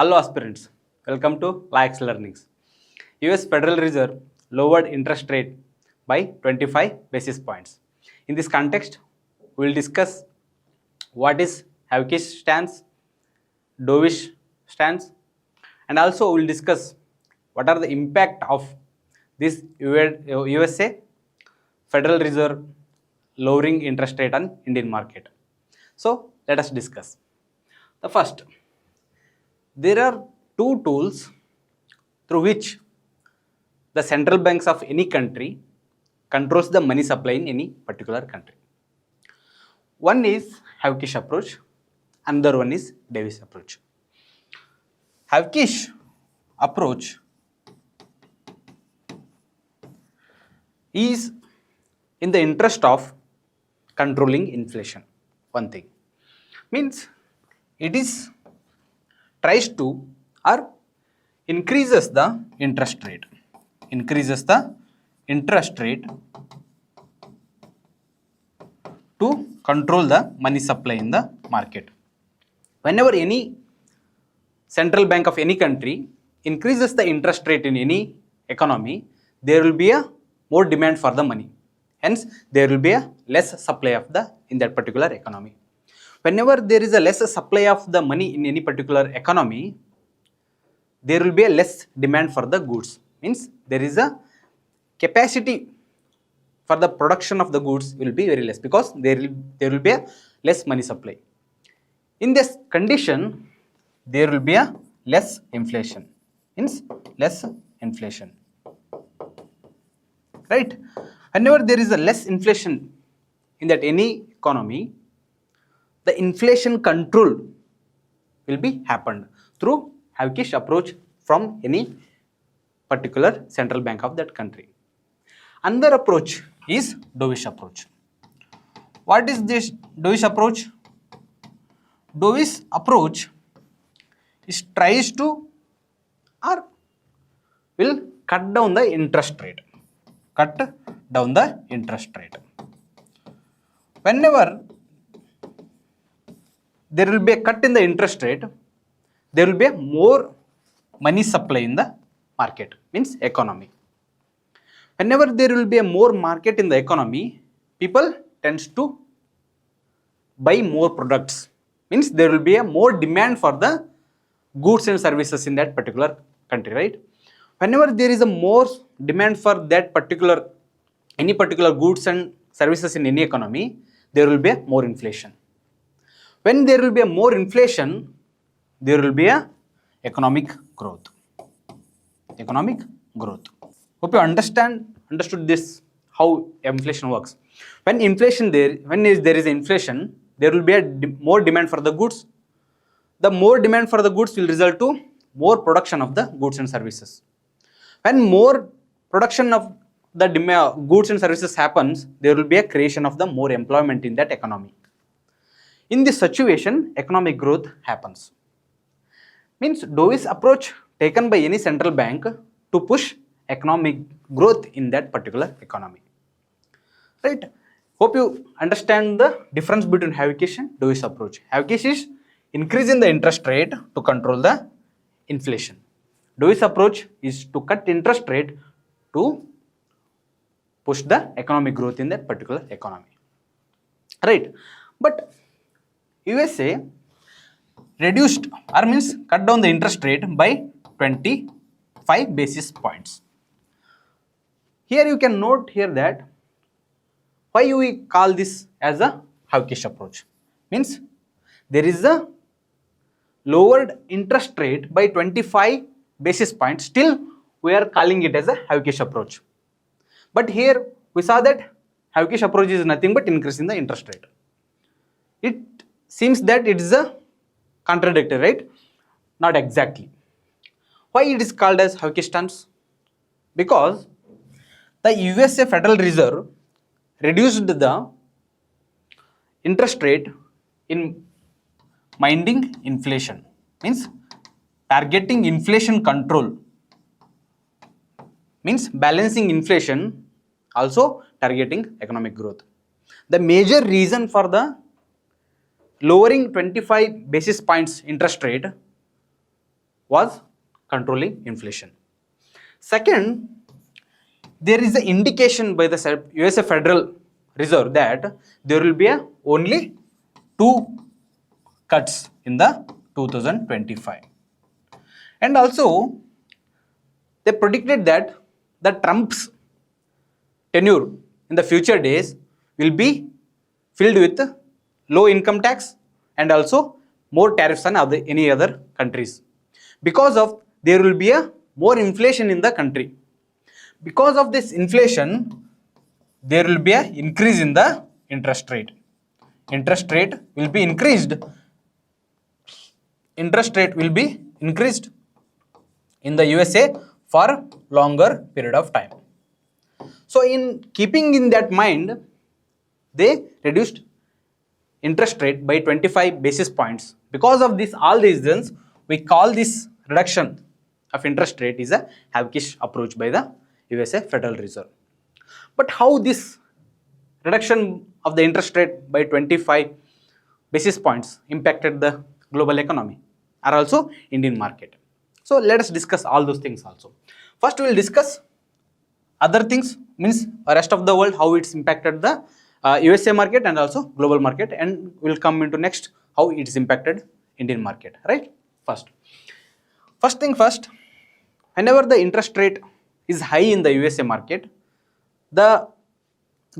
Hello aspirants, welcome to LaEx Learnings. US Federal Reserve lowered interest rate by 25 basis points. In this context, we will discuss what is hawkish stance, dovish stance, and also we will discuss what are the impact of this USA Federal Reserve lowering interest rate on Indian market. So let us discuss. The first, there are two tools through which the central banks of any country controls the money supply in any particular country. One is hawkish approach, another one is dovish approach. Hawkish approach is in the interest of controlling inflation. One thing means it is tries to or increases the interest rate to control the money supply in the market. Whenever any central bank of any country increases the interest rate in any economy, there will be a more demand for the money. Hence, there will be a less supply of the in that particular economy. Whenever there is a less supply of the money in any particular economy, there will be a less demand for the goods. Means there is a capacity for the production of the goods will be very less because there will be a less money supply. In this condition, there will be a less inflation. Means less inflation. Right? Whenever there is a less inflation in that any economy, the inflation control will be happened through hawkish approach from any particular central bank of that country. Another approach is dovish approach. What is this dovish approach? Dovish approach is tries to or will cut down the interest rate. Whenever there will be a cut in the interest rate, there will be a more money supply in the market, means economy. Whenever there will be a more market in the economy, people tends to buy more products, means there will be a more demand for the goods and services in that particular country, right? Whenever there is a more demand for that any particular goods and services in any economy, there will be a more inflation. When there will be a more inflation, there will be a economic growth. Hope you understood this, how inflation works. When there is inflation, there will be a more demand for the goods. The more demand for the goods will result to more production of the goods and services. When more production of the goods and services happens, there will be a creation of the more employment in that economy. In this situation, economic growth happens. Means dovish approach taken by any central bank to push economic growth in that particular economy. Right? Hope you understand the difference between hawkish and dovish approach. Hawkish is increasing the interest rate to control the inflation. Dovish approach is to cut interest rate to push the economic growth in that particular economy. Right? But USA reduced or means cut down the interest rate by 25 basis points. Here you can note here that why we call this as a hawkish approach. Means there is a lowered interest rate by 25 basis points, still we are calling it as a hawkish approach. But here we saw that hawkish approach is nothing but increasing the interest rate. It seems that it is a contradictory, right? Not exactly. Why it is called as hawkish stance? Because the USA Federal Reserve reduced the interest rate in minding inflation, means targeting inflation control, means balancing inflation, also targeting economic growth. The major reason for the lowering 25 basis points interest rate was controlling inflation. Second, there is an indication by the USA Federal Reserve that there will be only 2 cuts in the 2025. And also, they predicted that the Trump's tenure in the future days will be filled with low income tax and also more tariffs than any other countries. Because of there will be a more inflation in the country. Because of this inflation, there will be an increase in the interest rate. Interest rate will be increased. Interest rate will be increased in the USA for longer period of time. So in keeping in that mind, they reduced interest rate by 25 basis points. Because of this, all these reasons, we call this reduction of interest rate is a hawkish approach by the USA Federal Reserve. But how this reduction of the interest rate by 25 basis points impacted the global economy or also Indian market? So let us discuss all those things also. First we will discuss other things, means rest of the world, how it's impacted the USA market and also global market, and we'll come into next how it's impacted Indian market, right? First thing first, whenever the interest rate is high in the USA market, the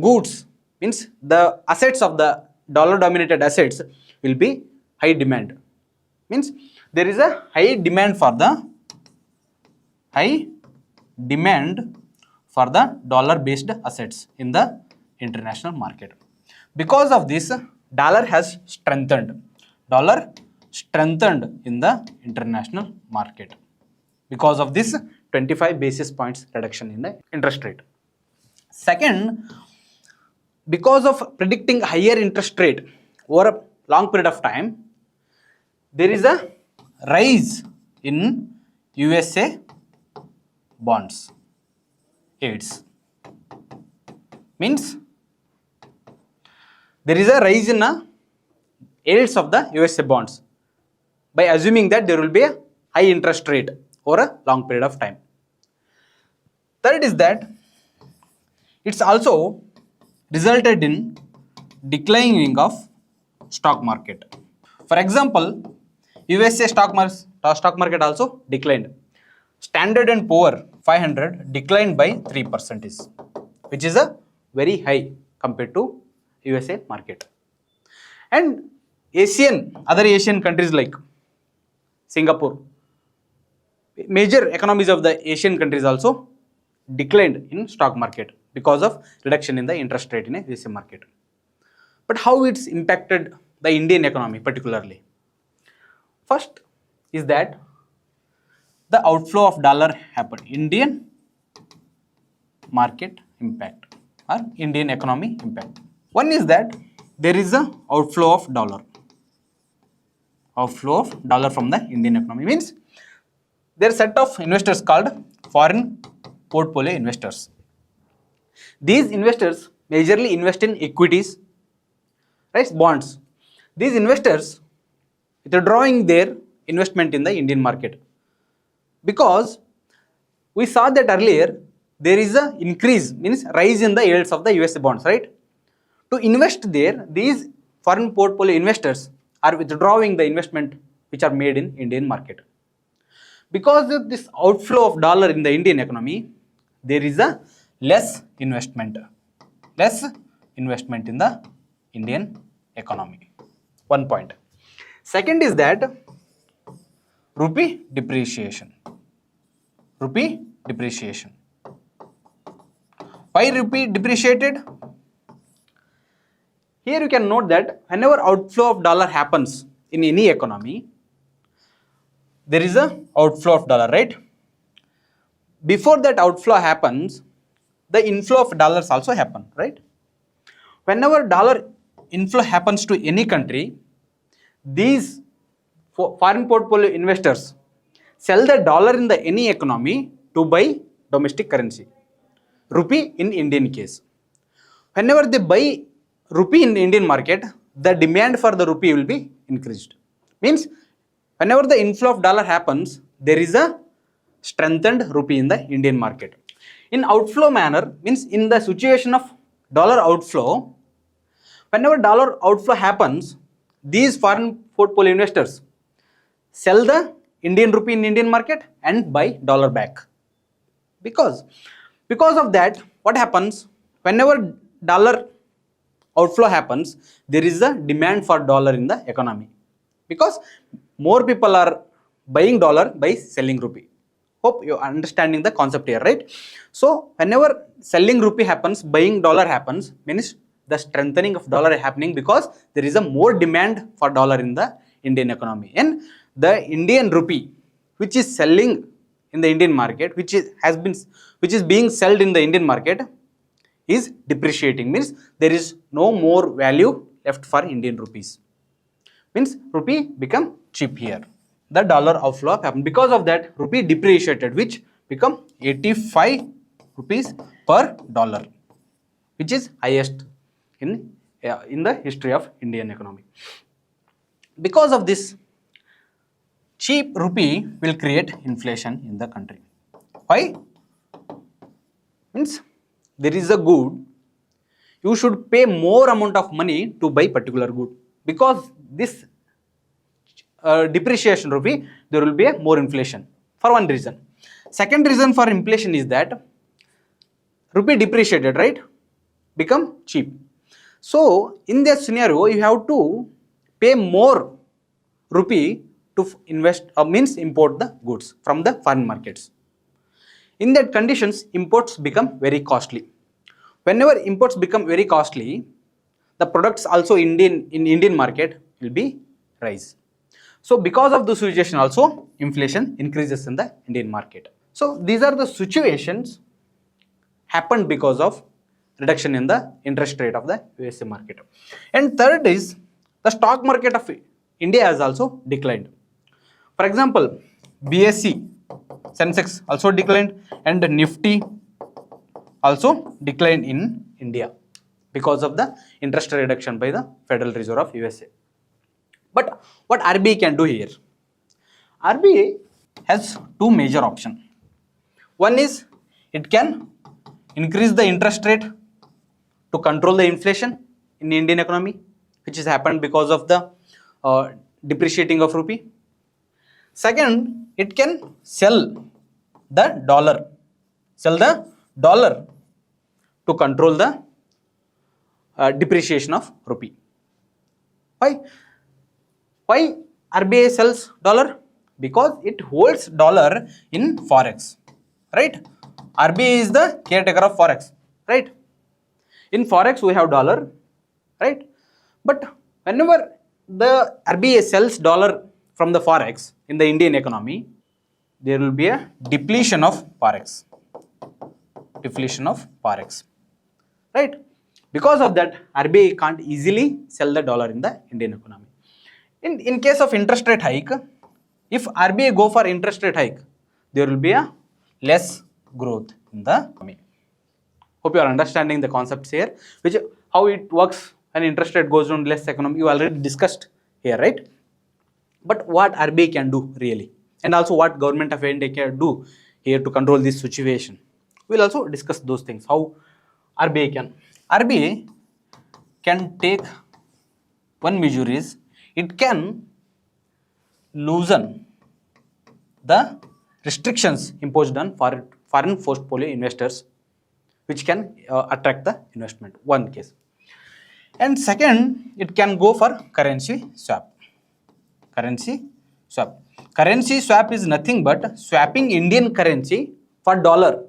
goods, means the assets of the dollar dominated assets will be high demand. Means there is a high demand for the dollar based assets in the international market. Because of this, dollar has strengthened in the international market. Because of this 25 basis points reduction in the interest rate. Second, because of predicting higher interest rate over a long period of time, there is a rise in USA bonds yields. Means there is a rise in yields of the USA bonds by assuming that there will be a high interest rate over a long period of time. Third is that it's also resulted in declining of stock market. For example, USA stock market also declined. Standard and Poor 500 declined by 3%, which is a very high compared to USA market. And other Asian countries like Singapore, major economies of the Asian countries also declined in stock market because of reduction in the interest rate in a USA market. But how it's impacted the Indian economy particularly? First is that the outflow of dollar happened. Indian market impact or Indian economy impact. One is that there is a outflow of dollar. Outflow of dollar from the Indian economy means there are set of investors called foreign portfolio investors. These investors majorly invest in equities, right, bonds. These investors withdrawing their investment in the Indian market because we saw that earlier there is a increase, means rise in the yields of the US bonds, right? To invest there, these foreign portfolio investors are withdrawing the investment which are made in Indian market. Because of this outflow of dollar in the Indian economy, there is a less investment in the Indian economy. 1 point. Second is that rupee depreciation. Why rupee depreciated? Here you can note that whenever outflow of dollar happens in any economy, there is a outflow of dollar, right? Before that outflow happens, the inflow of dollars also happen, right? Whenever dollar inflow happens to any country, these foreign portfolio investors sell the dollar in the any economy to buy domestic currency, rupee in Indian case. Whenever they buy rupee in Indian market, the demand for the rupee will be increased. Means whenever the inflow of dollar happens, there is a strengthened rupee in the Indian market. In outflow manner means in the situation of dollar outflow, whenever dollar outflow happens, these foreign portfolio investors sell the Indian rupee in Indian market and buy dollar back. Because of that, what happens, whenever dollar outflow happens, there is a demand for dollar in the economy, because more people are buying dollar by selling rupee. Hope you're understanding the concept here, right? So whenever selling rupee happens, buying dollar happens, means the strengthening of dollar is happening because there is a more demand for dollar in the Indian economy, and the Indian rupee which is selling in the Indian market, which is being sold in the Indian market, is depreciating, means there is no more value left for Indian rupees, means rupee become cheap here. The dollar outflow happened, because of that rupee depreciated, which become 85 rupees per dollar, which is highest in the history of Indian economy. Because of this, cheap rupee will create inflation in the country. Why? Means there is a good, you should pay more amount of money to buy particular good. Because this depreciation rupee, there will be a more inflation for one reason. Second reason for inflation is that rupee depreciated, right, become cheap. So in that scenario, you have to pay more rupee to invest, means import the goods from the foreign markets. In that conditions, imports become very costly. Whenever imports become very costly, the products also in Indian market will be rise. So because of the situation also, inflation increases in the Indian market. So these are the situations happened because of reduction in the interest rate of the USA market. And third is the stock market of India has also declined. For example, BSE, Sensex also declined, and Nifty also declined in India because of the interest rate reduction by the Federal Reserve of USA. But what RBI can do here? RBI has two major options. One is it can increase the interest rate to control the inflation in the Indian economy, which has happened because of the depreciating of rupee. Second, it can sell the dollar to control the depreciation of rupee. Why RBI sells dollar? Because it holds dollar in forex, right? RBI is the caretaker of forex, right? In forex we have dollar, right? But whenever the RBI sells dollar from the forex in the Indian economy, there will be a depletion of forex, right? Because of that, RBI can't easily sell the dollar in the Indian economy. In case of interest rate hike, if RBI go for interest rate hike, there will be a less growth in the economy. Hope you are understanding the concepts here, which how it works when interest rate goes down, less economy. You already discussed here, right? But what RBI can do really, and also what government of India can do here to control this situation. We'll also discuss those things. How RBI can take one measure is it can loosen the restrictions imposed on foreign portfolio investors, which can attract the investment. One case. And second, it can go for currency swap. Currency swap is nothing but swapping Indian currency for dollar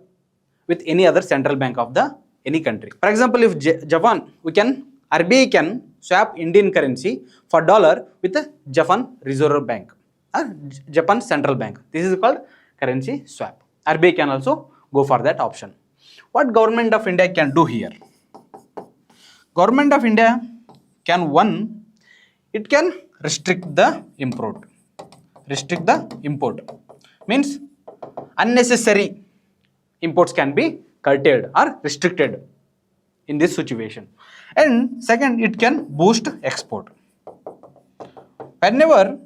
with any other central bank of the any country. For example, if RBI can swap Indian currency for dollar with the Japan Reserve Bank or Japan Central Bank. This is called currency swap. RBI can also go for that option. What government of India can do here? Government of India can it can restrict the import. Means unnecessary imports can be curtailed or restricted in this situation. And second, it can boost export. Whenever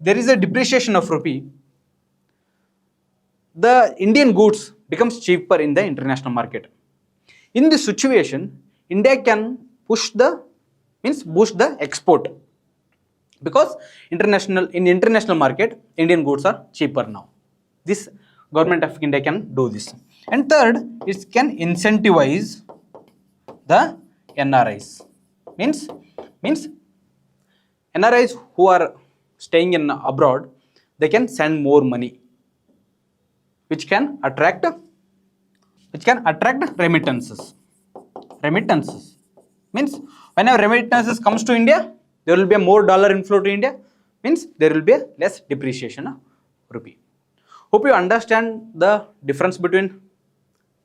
there is a depreciation of rupee, the Indian goods becomes cheaper in the international market. In this situation, India can boost the export, because international market Indian goods are cheaper now. This government of India can do this. And third, it can incentivize the NRIs. Means NRIs who are staying in abroad, they can send more money, which can attract remittances. Remittances means whenever remittances comes to India, there will be a more dollar inflow to India, means there will be a less depreciation of rupee. Hope you understand the difference between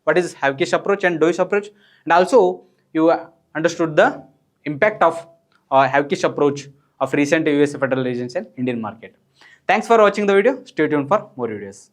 what is Hawkish approach and dovish approach, and also you understood the impact of Hawkish approach of recent US federal agency and Indian market. Thanks for watching the video. Stay tuned for more videos.